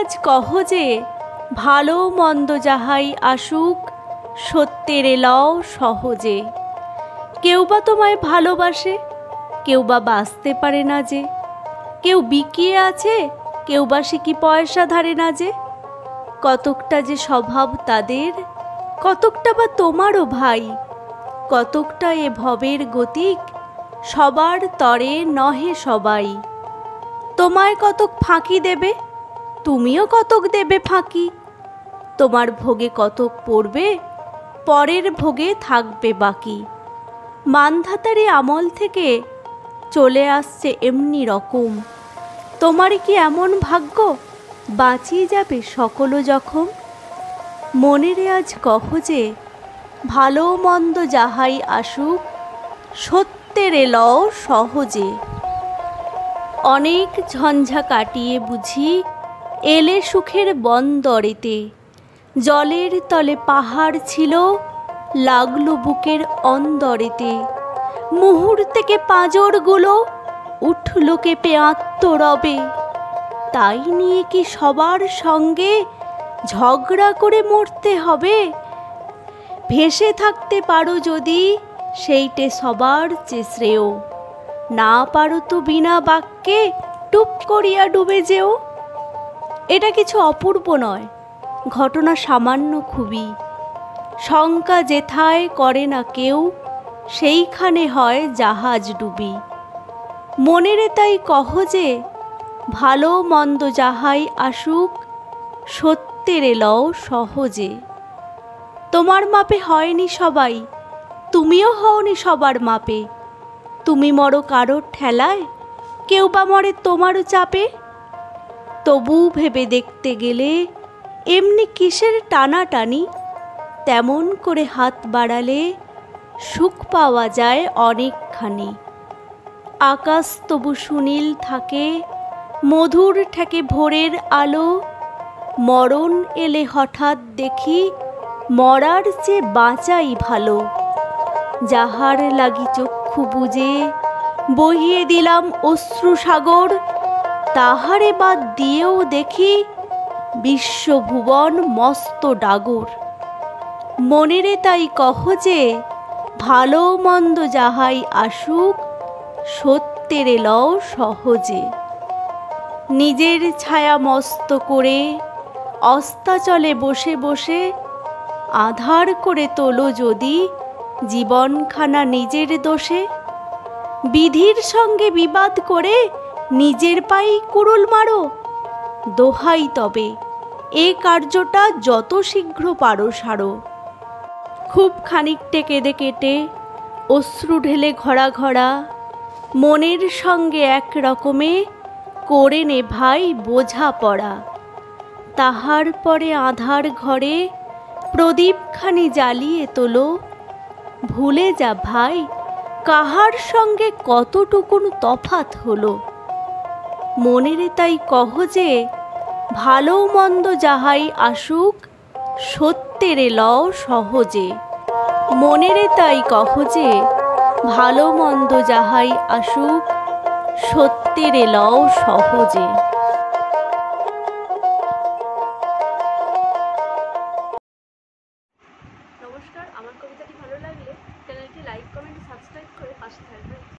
আজ কহ যে ভালো মন্দ যাহাই আসুক, সত্যের লও সহজে। কেউ বা তোমায় ভালোবাসে, কেউ বা বাঁচতে পারে না যে। কেউ বিকিয়ে আছে, কেউ বা সে কি পয়সা ধারে না যে। কতকটা যে স্বভাব তাদের, কতকটা বা তোমারও ভাই। কতকটা এ ভবের গতিক, সবার তরে নহে সবাই। তোমায় কতক ফাঁকি দেবে, তুমিও কতক দেবে ফাঁকি। তোমার ভোগে কতক পড়বে, পরের ভোগে থাকবে বাকি। মানধাতারি আমল থেকে চলে আসছে এমনি রকম। তোমারই কি এমন ভাগ্য, বাঁচিয়ে যাবে সকল জখম। মনেরে আজ কহ যে ভালো মন্দ যাহাই আসুক, সত্যের লও সহজে। অনেক ঝঞ্ঝা কাটিয়ে বুঝি এলে সুখের বন্দরেতে। জলের তলে পাহাড় ছিল, লাগলো বুকের অন্দরেতে। মুহূর্তেকে পাঁজরগুলো উঠল কেঁপে আত্মরবে। তাই নিয়ে কি সবার সঙ্গে ঝগড়া করে মরতে হবে। ভেসে থাকতে পারো যদি সেইটে সবার চেয়ে শ্রেয়। না পারো তো বিনা বাক্যে টুপ করিয়া ডুবে যেও। এটা কিছু অপূর্ব নয়, ঘটনা সামান্য খুবই। শঙ্কা যেথায় করে না কেউ, সেইখানে হয় জাহাজ ডুবি। মনেরে তাই কহ যে ভালো মন্দ যাহাই আসুক, সত্যের লও সহজে। তোমার মাপে হয়নি সবাই, তুমিও হওনি সবার মাপে। তুমি মরো কারোর ঠেলায়, কেউ বা মরে তোমারও চাপে। তবু ভেবে দেখতে গেলে এমনি কিসের টানাটানি। তেমন করে হাত বাড়ালে সুখ পাওয়া যায় অনেকখানি। আকাশ তবু সুনীল থাকে, মধুর ঠেকে ভোরের আলো। মরণ এলে হঠাৎ দেখি মরার চেয়ে বাঁচাই ভালো। যাহার লাগি চক্ষু বুজে বহিয়ে দিলাম অশ্রুসাগর, তাহারে বাদ দিয়েও দেখি বিশ্বভুবন মস্ত ডাগর। মনেরে তাই কহ যে ভালো মন্দ যাহাই আসুক, সত্যের লও সহজে। নিজের ছায়া মস্ত করে অস্তাচলে বসে বসে, আধার করে তোলো যদি জীবনখানা নিজের দোষে। বিধির সঙ্গে বিবাদ করে নিজের পায়েই কুড়ুল মারো। দোহাই তবে এ কার্যটা যত শীঘ্র পারো সারো। খুব খানিকটে কেঁদে কেটে অশ্রু ঢেলে ঘড়া ঘড়া, মনের সঙ্গে এক রকমে করে নে ভাই বোঝাপড়া। তাহার পরে আঁধার ঘরে প্রদীপখানি জ্বালিয়ে তোলো। ভুলে যা ভাই কাহার সঙ্গে কতটুকুন তফাৎ হলো। মনেরে তাই কহ যে ভালো মন্দ যাহাই আসুক, সত্যের লও সহজে। মনেরে তাই কহ যে ভালো মন্দ যাহাই আসুক, সত্যের লও সহজে। নমস্কার, আমার কবিতাটি ভালো লাগলে চ্যানেলটি লাইক, কমেন্ট, সাবস্ক্রাইব করে পাশে থাকবেন।